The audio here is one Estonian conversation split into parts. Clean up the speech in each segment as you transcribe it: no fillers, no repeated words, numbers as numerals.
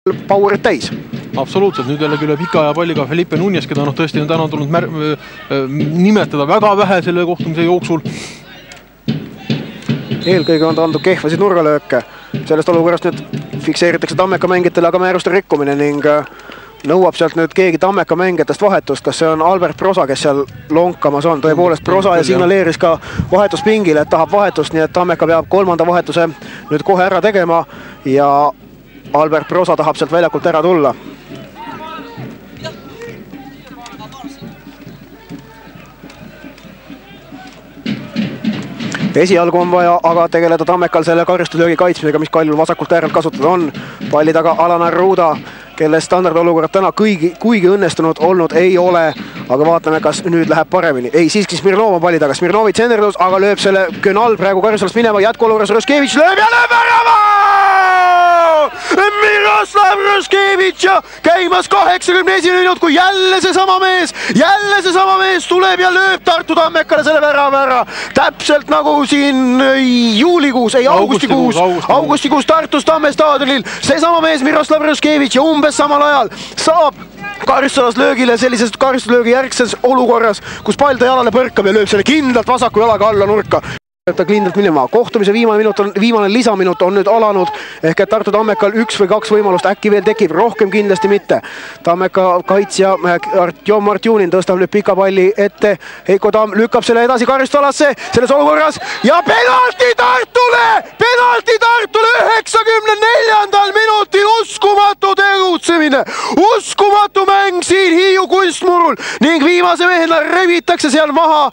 Powerit täis. Absoluutselt, nüüd jällegi üle pika ja palliga Felipe Núñez, keda tõesti on täna tulnud nimetada väga vähe selle kohtumise jooksul. Eelkõige on ta andnud kehvasid nurgalööke. Sellest olukorrast nüüd fikseeritakse Tammeka mängijatele aga määruste rikkumine ning nõuab sealt nüüd keegi Tammeka mängijatest vahetust. Kas see on Albert Prosa, kes seal lonkamas on? Tõepoolest Prosa ja signaleeris ka vahetuspingile, et tahab vahetust, nii et Tammeka peab kolmanda vahetuse nüüd kohe ära tegema ja Albert Prosa tahab sealt väljakult ära tulla. Esialgu on vaja aga tegeleda Tammekal selle karjustustöögi kaitsmisega, mis Kaljul vasakult äärelt kasutada on. Palli taga Alan Arruda, kelle standardolukorrad täna kuigi õnnestunud olnud ei ole. Aga vaatame, kas nüüd läheb paremini. Ei, siiski Smirnov on palli taga. Smirnovi tsenderdus, aga lööb selle Könal praegu karjustalast minema. Jätkuolukorras Röskevitš lööb ja lööb värava! Miroslav Röskevitš käimas 81. minut, kui jälle seesama mees tuleb ja lööb Tartu Tammekale selle värava ära. Täpselt nagu siin augustikuus Tartus Tamme staadionil. Seesama mees Miroslav Röskevitš ja umbes samal ajal saab karjustusalas löögile sellises karjustuslöögi järgses olukorras, kus pall ta jalale põrkab ja lööb selle kindlalt vasaku jalaga alla nurka. Ta kindlalt minema. Kohtumise viimane lisaminut on nüüd alanud ehk et Tartu Tammekal 1 või 2 võimalust äkki veel tekib, rohkem kindlasti mitte. Tammeka kaitsja Artjom Martjunin tõstab nüüd pika palli ette. Heiko Tamm lükkab selle edasi karjustalasse selles olukorras ja penalti Tartule! Penalti Tartule 94. minutil! Uskumatu tegutsemine! Uskumatu mäng siin Hiiu kunstmurul ning viimase mehena revitakse seal maha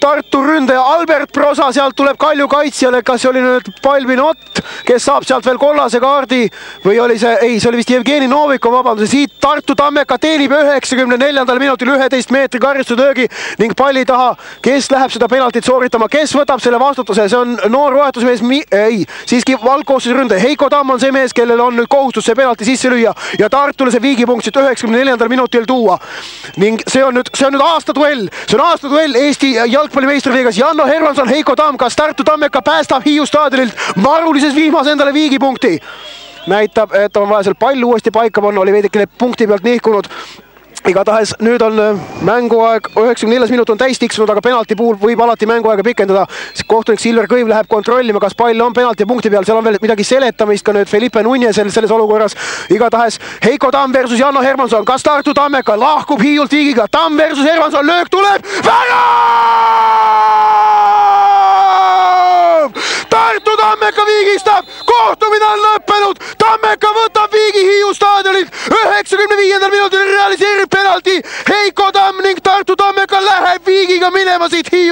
Tartu ründaja Albert Prosa, sealt tuleb Kalju kaitsjale, kas see oli nüüd Palvin Ott, kes saab sealt veel kollase kaardi või oli see, ei, see oli vist Jevgeni Novikov, vabandus, siit Tartu Tammeka teenib 94. minutil 11 meetri karjustustöögi ning palli taha, kes läheb seda penaltit sooritama, kes võtab selle vastutuse, see on noor vahetusmees, siiski valgkoosseisu ründaja Heiko Tamm on see mees, kellel on nüüd kohustus see penalti sisse lüüa ja Tartule see viigipunkt siit 94. minutil tuua ning see on nüüd aastaduell, Eesti jalgpallimeistriliigas Janno Hermanson, Heiko Tamm, kas Tartu Tammeka päästab Hiiu staadionilt marulises vihmas endale viigipunkti? Näitab, et on vaja seal pall uuesti paika panna, oli veidikene punkti pealt nihkunud. Igatahes nüüd on mänguaeg, 94 minut on täis tiksunud, aga penalti puhul võib alati mänguaega pikendada. Kohtunik Silver Kõiv läheb kontrollima, kas pall on penalti punkti peal, seal on veel midagi seletamist ka nüüd Felipe Núñez selles olukorras. Igatahes Heiko Tamm versus Janno Hermanson, kas Tartu Tammeka lahkub Hiiult viigiga, Tamm versus Hermanson, löök tuleb, Tartu Tammeka viigistab, kohtumine on lõppenud, Tammeka võtab viigi Hiiu staadionilt, 95. minutil realiseerib penalti Heiko Tamm ning Tartu Tammeka läheb viigiga minema siit Hiiu.